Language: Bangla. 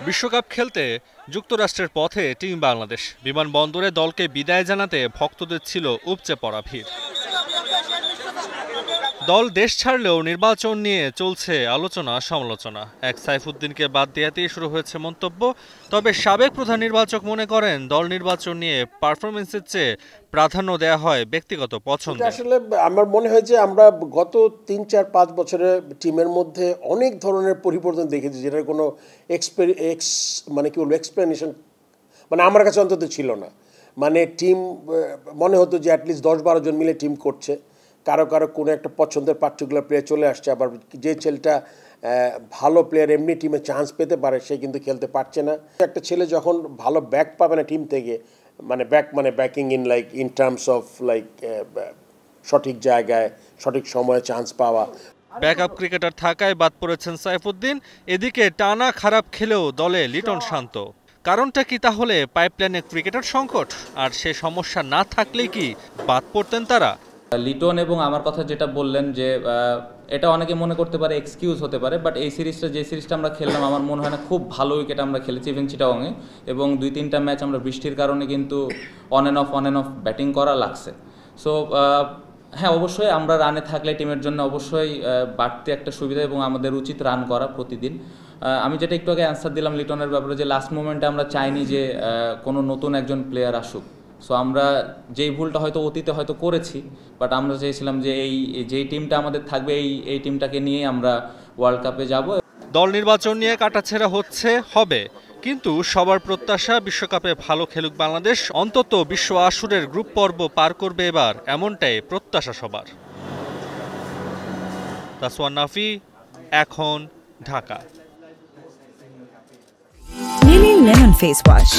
বিশ্বকাপ খেলতে যুক্তরাষ্ট্রের পথে টিম বাংলাদেশ। বিমানবন্দরে দলকে বিদায় জানাতে ভক্তদের ছিল উপচে পড়া ভিড়। দল দেশ ছাড়লেও নির্বাচন নিয়ে চলছে আলোচনা সমালোচনা। এক সাইফুদ্দিনকে বাদ দেওয়াতেই শুরু হয়েছে মন্তব্য। তবে সাবেক প্রধান নির্বাচক মনে করেন দল নির্বাচন নিয়ে পারফরমেন্সের চেয়ে প্রাধান্য দেওয়া হয় ব্যক্তিগত পছন্দ। আসলে আমার মনে হয় যে আমরা গত ৩-৪-৫ বছরে টিমের মধ্যে অনেক ধরনের পরিবর্তন দেখেছি, যেটার কোনো এক্সপ্লেনেশন মানে আমার কাছে অন্তত ছিল না। মানে টিম মনে হতো যে অ্যাটলিস্ট ১০-১২ জন মিলে টিম করছে, কারো কারো কোনো একটা পছন্দের পার্টিকুলার প্লেয়ার চলে আসছে, আবার যে ছেলেটা ভালো প্লেয়ার এমনি টিমে চান্স পেতে পারে সে কিন্তু খেলতে পারছে না। একটা ছেলে যখন ভালো ব্যাক পাবে না টিম থেকে, ব্যাকিং ইন টার্মস অফ সঠিক জায়গায় সঠিক সময়ে চান্স পাওয়া। ব্যাকআপ ক্রিকেটার থাকায় বাদ পড়েছেন সাইফুদ্দিন। এদিকে টানা খারাপ খেলেও দলে লিটন শান্ত। কারণটা কি তাহলে পাইপলাইনে ক্রিকেটার সংকট? আর সে সমস্যা না থাকলেই কি বাদ পড়তেন তারা? লিটন এবং আমার কথা যেটা বললেন যে এটা অনেকে মনে করতে পারে এক্সকিউজ হতে পারে, বাট এই সিরিজটা আমরা খেললাম আমার মনে হয় না খুব ভালো উইকেট আমরা খেলেছি ইভেন চিটাগংয়ে, এবং ২-৩টা ম্যাচ আমরা বৃষ্টির কারণে কিন্তু অন অ্যান্ড অফ ব্যাটিং করা লাগছে। সো হ্যাঁ, অবশ্যই আমরা রানে থাকলে টিমের জন্য অবশ্যই বাড়তি একটা সুবিধা এবং আমাদের উচিত রান করা প্রতিদিন। আমি যেটা একটু আগে অ্যান্সার দিলাম লিটনের ব্যাপারে, যে লাস্ট মোমেন্টে আমরা চাইনি যে কোনো নতুন একজন প্লেয়ার আসুক। সো আমরা যেই ভুলটা হয়তো অতীতে হয়তো করেছি, বাট আমরা চেয়েছিলাম যে যেই টিমটা আমাদের থাকবে এই টিমটাকে নিয়ে আমরা ওয়ার্ল্ড কাপে যাব। দল নির্বাচন নিয়ে কাটাছেঁড়া হবে, কিন্তু সবার প্রত্যাশা বিশ্বকাপে ভালো খেলুক বাংলাদেশ, অন্তত বিশ্ব আসরের গ্রুপ পর্ব পার করবে এবার, এমনটাই প্রত্যাশা সবার। তাসওয়ান নাফি, এখন, Dhaka. Lily lemon face wash.